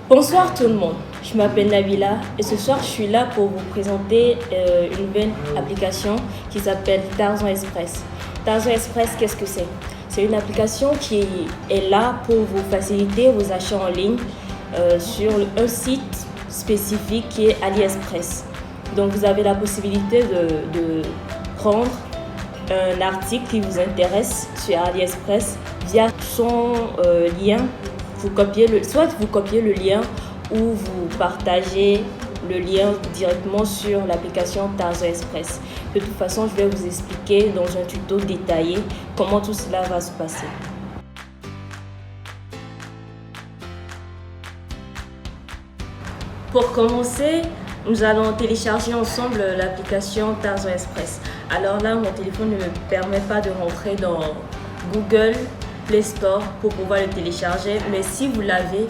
Bonsoir tout le monde, je m'appelle Nabila et ce soir je suis là pour vous présenter une nouvelle application qui s'appelle Tarzan Express. Tarzan Express, qu'est-ce que c'est? C'est une application qui est là pour vous faciliter vos achats en ligne sur un site spécifique qui est AliExpress. Donc vous avez la possibilité de prendre un article qui vous intéresse sur AliExpress via son lien. Soit vous copiez le lien ou vous partagez le lien directement sur l'application Tarzan Express. De toute façon, je vais vous expliquer dans un tuto détaillé comment tout cela va se passer. Pour commencer, nous allons télécharger ensemble l'application Tarzan Express. Alors là, mon téléphone ne me permet pas de rentrer dans Google Play Store pour pouvoir le télécharger, mais si vous l'avez,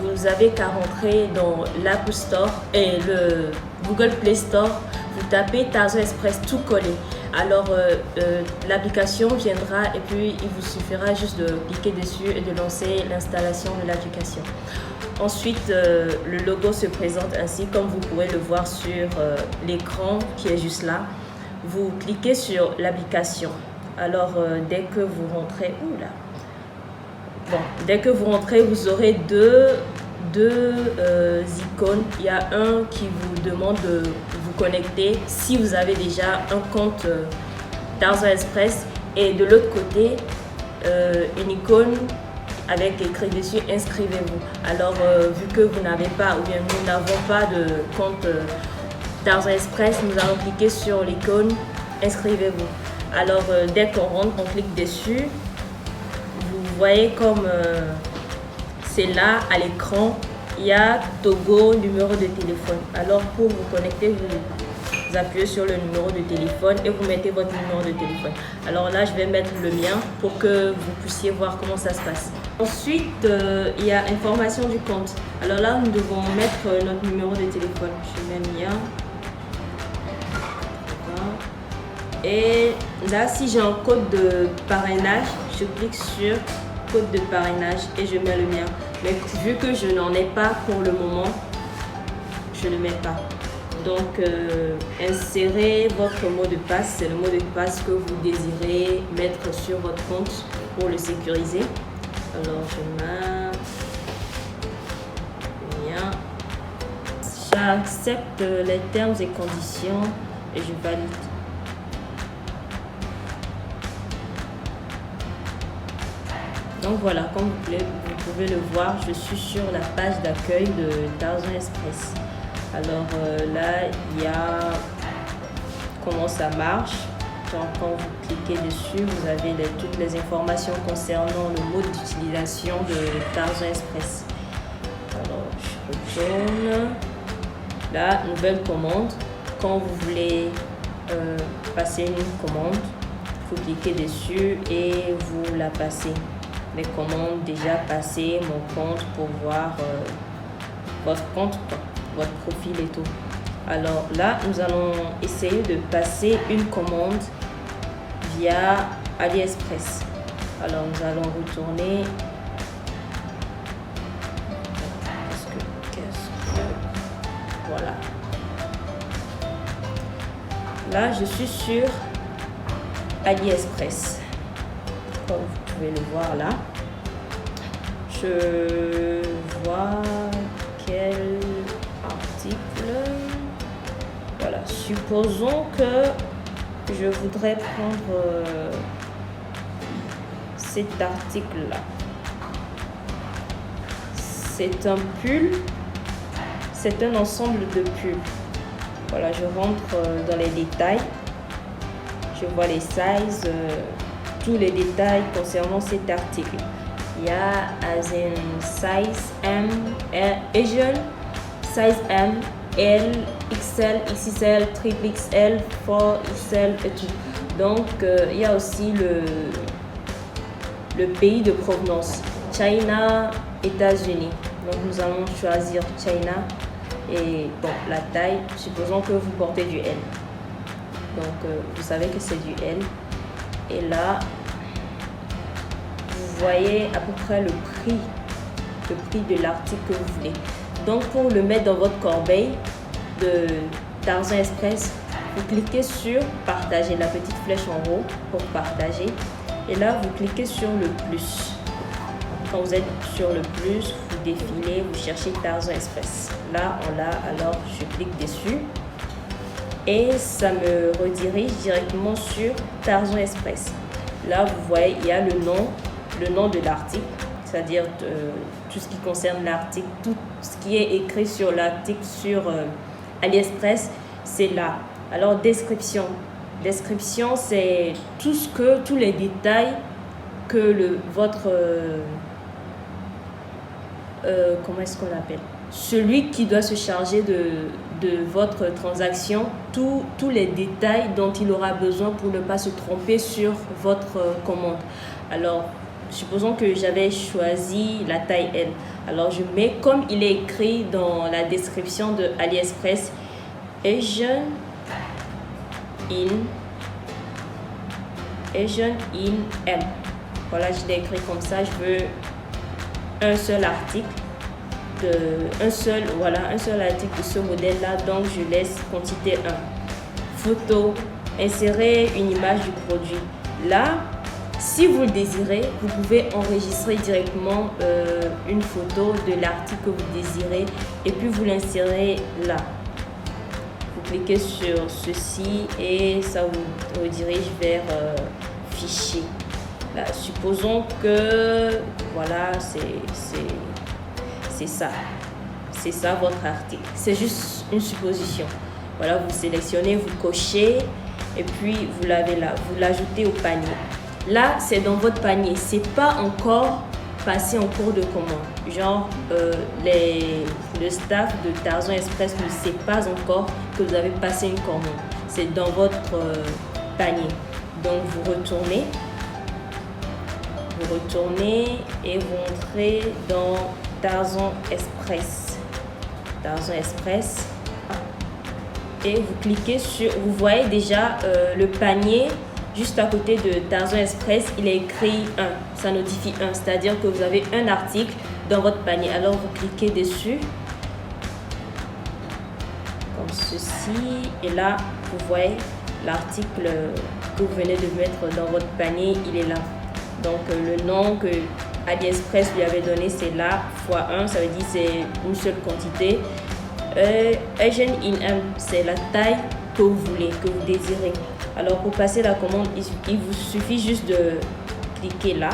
vous avez qu'à rentrer dans l'Apple Store et le Google Play Store, vous tapez Tarzan Express tout collé. Alors l'application viendra et puis il vous suffira juste de cliquer dessus et de lancer l'installation de l'application. Ensuite, le logo se présente ainsi comme vous pouvez le voir sur l'écran qui est juste là. Vous cliquez sur l'application. Alors dès que vous rentrez, dès que vous rentrez, vous aurez deux icônes. Il y a un qui vous demande de vous connecter si vous avez déjà un compte Tarzan Express et de l'autre côté, une icône avec écrit dessus inscrivez-vous. Alors vu que vous n'avez pas ou bien nous n'avons pas de compte Tarzan Express, nous allons cliquer sur l'icône inscrivez-vous. Alors dès qu'on rentre, on clique dessus. Vous voyez comme c'est là à l'écran, il y a Togo, numéro de téléphone. Alors pour vous connecter, vous appuyez sur le numéro de téléphone et vous mettez votre numéro de téléphone. Alors là, je vais mettre le mien pour que vous puissiez voir comment ça se passe. Ensuite, il y a information du compte. Alors là, nous devons mettre notre numéro de téléphone. Je mets le mien. Et là, si j'ai un code de parrainage, je clique sur code de parrainage et je mets le mien. Mais vu que je n'en ai pas pour le moment, je ne mets pas. Donc, insérez votre mot de passe. C'est le mot de passe que vous désirez mettre sur votre compte pour le sécuriser. Alors, je mets le mien. J'accepte les termes et conditions et je valide. Donc voilà, comme vous pouvez le voir, je suis sur la page d'accueil de Tarzan Express. Alors là, il y a comment ça marche. Donc, quand vous cliquez dessus, vous avez toutes les informations concernant le mode d'utilisation de Tarzan Express. Alors, je retourne. Là, nouvelle commande. Quand vous voulez passer une commande, vous cliquez dessus et vous la passez. Mes commandes déjà passées, mon compte pour voir votre compte, votre profil et tout. Alors là, nous allons essayer de passer une commande via AliExpress. Alors nous allons retourner. Voilà. Là, je suis sur AliExpress. Comme vous pouvez le voir là, je vois quel article. Voilà, supposons que je voudrais prendre cet article là. C'est un pull, c'est un ensemble de pulls. Voilà, je rentre dans les détails, je vois les sizes. Tous les détails concernant cet article. Il y a as in size M, Asian, size M, L, XL, XXL, triple XL, 4XL et tout. Donc il y a aussi le pays de provenance, China, États-Unis. Donc nous allons choisir China et bon, la taille, supposons que vous portez du L. Donc vous savez que c'est du L. Et là, vous voyez à peu près le prix le prix de l'article que vous voulez. Donc pour le mettre dans votre corbeille de Tarzan Express, vous cliquez sur partager, la petite flèche en haut pour partager. Et là, vous cliquez sur le plus. Quand vous êtes sur le plus, vous défilez, vous cherchez Tarzan Express. Là, on l'a, alors je clique dessus. Et ça me redirige directement sur Tarzan Express. Là, vous voyez, il y a le nom de l'article, c'est-à-dire tout ce qui concerne l'article, tout ce qui est écrit sur l'article sur AliExpress, c'est là. Alors, description. Description, c'est tous les détails que votre... comment est-ce qu'on l'appelle? Celui qui doit se charger de votre transaction, tous les détails dont il aura besoin pour ne pas se tromper sur votre commande. Alors, supposons que j'avais choisi la taille L. Alors, je mets, comme il est écrit dans la description de AliExpress, Asian in M. Voilà, je l'ai écrit comme ça. Je veux un seul article. Un seul article de ce modèle là, donc je laisse quantité 1. Photo, insérer une image du produit. Là, si vous le désirez, vous pouvez enregistrer directement une photo de l'article que vous désirez et puis vous l'insérez là. Vous cliquez sur ceci et ça vous redirige vers fichier. Là, supposons que voilà, c'est ça votre article. C'est juste une supposition. Voilà, vous sélectionnez, vous cochez et puis vous l'avez là. Vous l'ajoutez au panier. Là, c'est dans votre panier. C'est pas encore passé en cours de commande. Genre, le staff de Tarzan Express ne sait pas encore que vous avez passé une commande. C'est dans votre panier. Donc, vous retournez et vous entrez dans Tarzan Express. Tarzan Express. Et vous cliquez sur... Vous voyez déjà le panier juste à côté de Tarzan Express. Il est écrit 1. Ça notifie 1. C'est-à-dire que vous avez un article dans votre panier. Alors vous cliquez dessus. Comme ceci. Et là, vous voyez l'article que vous venez de mettre dans votre panier. Il est là. Donc le nom que AliExpress lui avait donné, c'est là, x1, ça veut dire c'est une seule quantité. Asian in M, c'est la taille que vous voulez, que vous désirez. Alors pour passer la commande, il vous suffit juste de cliquer là,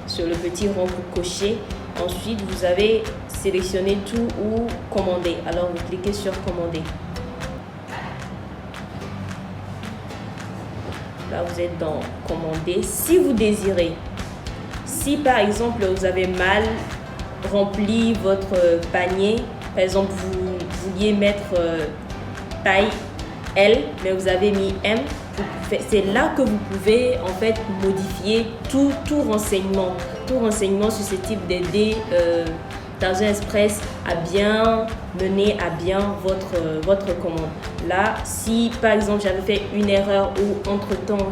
sur le petit rond pour cocher. Ensuite, vous avez sélectionné tout ou commander. Alors vous cliquez sur commander. Là, vous êtes dans commander. Si vous désirez, si par exemple vous avez mal rempli votre panier, par exemple vous vouliez mettre taille L, mais vous avez mis M, c'est là que vous pouvez en fait modifier tout renseignement susceptible d'aider Tarzan Express à bien mener à bien votre commande. Là, si par exemple j'avais fait une erreur ou entre temps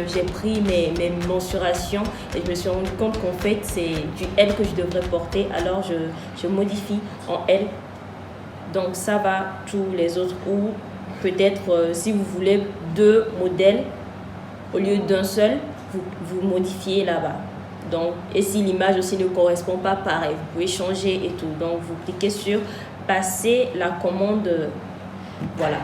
j'ai pris mes mensurations et je me suis rendu compte qu'en fait c'est du L que je devrais porter, alors je modifie en L. Donc ça va tous les autres, ou peut-être si vous voulez 2 modèles au lieu d'un seul, vous modifiez là-bas. Donc, et si l'image aussi ne correspond pas, pareil, vous pouvez changer et tout. Donc, vous cliquez sur passer la commande. Voilà.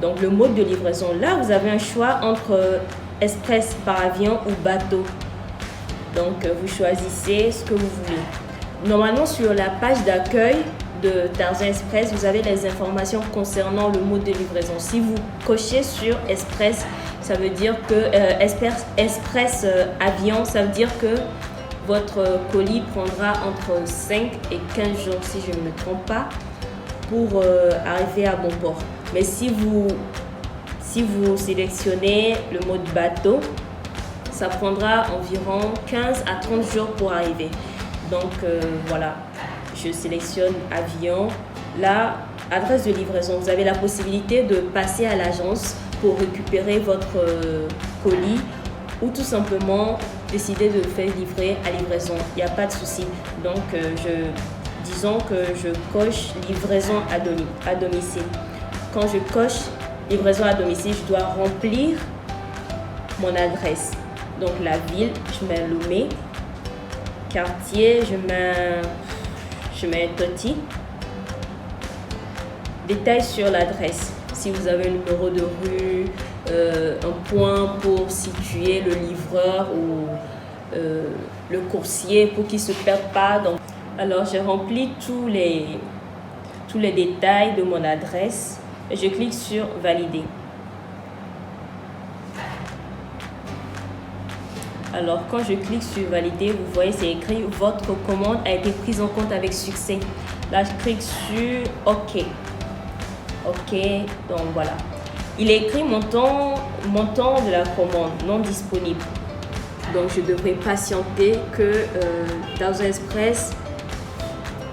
Donc, le mode de livraison. Là, vous avez un choix entre express par avion ou bateau. Donc, vous choisissez ce que vous voulez. Normalement, sur la page d'accueil de Tarzan Express, vous avez les informations concernant le mode de livraison. Si vous cochez sur express, ça veut dire que express avion, ça veut dire que votre colis prendra entre 5 et 15 jours, si je ne me trompe pas, pour arriver à bon port. Mais si vous sélectionnez le mode bateau, ça prendra environ 15 à 30 jours pour arriver. Donc voilà, je sélectionne avion. Là, adresse de livraison, vous avez la possibilité de passer à l'agence pour récupérer votre colis ou tout simplement décidez de faire livrer à livraison, il n'y a pas de souci. Donc, disons que je coche livraison à domicile. Quand je coche livraison à domicile, je dois remplir mon adresse. Donc, la ville, je mets Lomé. Quartier, je mets Toti. Détails sur l'adresse. Si vous avez un numéro de rue, un point pour situer le livreur ou le coursier pour qu'il ne se perde pas. Donc, alors, j'ai rempli tous les détails de mon adresse et je clique sur Valider. Alors, quand je clique sur Valider, vous voyez, c'est écrit « Votre commande a été prise en compte avec succès ». Là, je clique sur « OK ». OK, donc voilà. Il est écrit montant de la commande non disponible. Donc, je devrais patienter que Dawson Express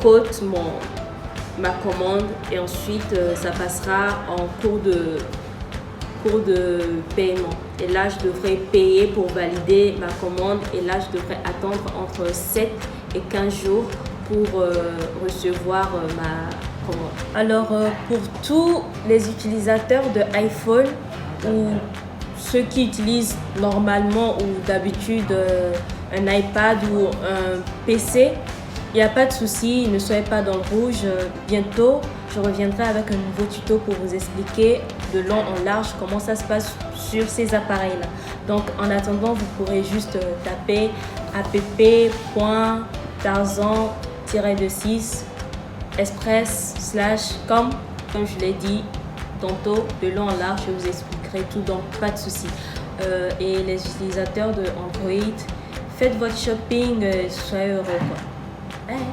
cote ma commande et ensuite ça passera en cours de paiement. Et là, je devrais payer pour valider ma commande et là, je devrais attendre entre 7 et 15 jours pour recevoir ma commande. Alors, pour tous les utilisateurs de iPhone ou ceux qui utilisent normalement ou d'habitude un iPad ou un PC, il n'y a pas de souci, ne soyez pas dans le rouge. Bientôt, je reviendrai avec un nouveau tuto pour vous expliquer de long en large comment ça se passe sur ces appareils-là. Donc, en attendant, vous pourrez juste taper app.tarzan-6 express/com. Comme je l'ai dit tantôt, de long en large, je vous expliquerai tout, donc pas de souci. Et les utilisateurs de Android, faites votre shopping, soyez heureux, quoi. Bye.